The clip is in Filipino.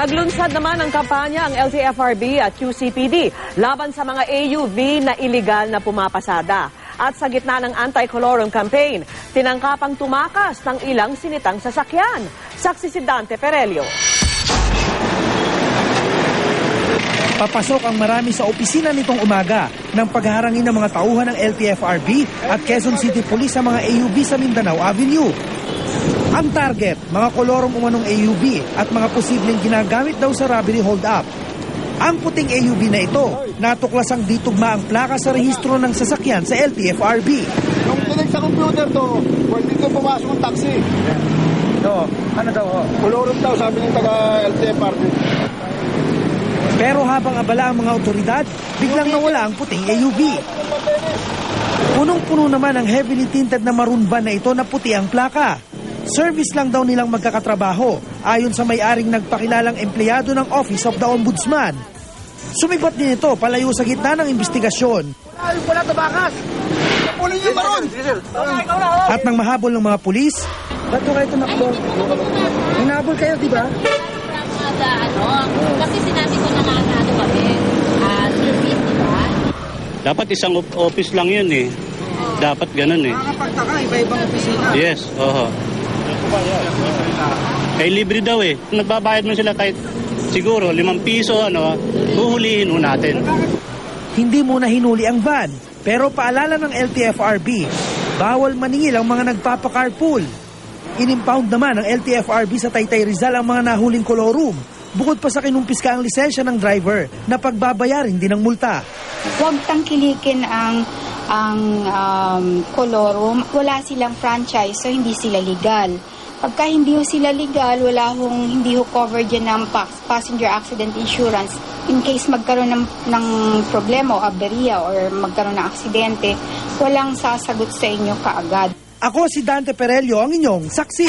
Naglunsad naman ng kampanya ang LTFRB at QCPD laban sa mga AUV na iligal na pumapasada. At sa gitna ng anti-colorum campaign, tinangkapang tumakas ng ilang sinitang sasakyan. Saksi si Dante Perelio. Papasok ang marami sa opisina nitong umaga ng pagharangin ng mga tauhan ng LTFRB at Quezon City Police sa mga AUV sa Mindanao Avenue. Ang target, mga kolorom umanong AUV at mga posibleng ginagamit daw sa robbery hold-up. Ang puting AUV na ito, natuklasang ditugma ang plaka sa rehistro ng sasakyan sa LTFRB. Nung tinig sa computer to, pwede ko pumasok ng taxi. No, ano daw? Kolorum daw, sabi ng taga-LTFRB. Pero habang abala ang mga otoridad, biglang nawala ang puting AUV. Punong-puno naman ang heavily tinted na maroon van na ito na puti ang plaka. Service lang daw nilang magkakatrabaho, ayon sa may-aring nagpakilalang empleyado ng Office of the Ombudsman. Sumibat din ito palayo sa gitna ng investigasyon. Wala tabakas! Pulin yung maroon! At nang mahabol ng mga pulis, ba't ko kayo tumakbo? Hinabol kayo, di ba? Kasi sinabi ko na nga kami, service, di ba? Dapat isang office lang yun eh. Dapat ganun eh. Nakakapagtaka, iba-ibang opisina. Yes, oho. Eh libre daw eh. Nagbabayad mo sila kahit siguro 5 piso, huhulihin mo natin. Hindi muna hinuli ang van, pero paalala ng LTFRB, bawal maningil ang mga nagpapacarpool. Inimpound naman ng LTFRB sa Taytay Rizal ang mga nahuling kolorum, bukod pa sa kinumpiska ang lisensya ng driver na pagbabayarin din ng multa. Huwag tangkilikin ang kolorum. Wala silang franchise, so hindi sila legal. Pagka hindi sila legal, hindi covered yan ng passenger accident insurance. In case magkaroon ng problema o aberya or magkaroon ng aksidente, walang sasagot sa inyo kaagad. Ako si Dante Perelio, ang inyong saksi.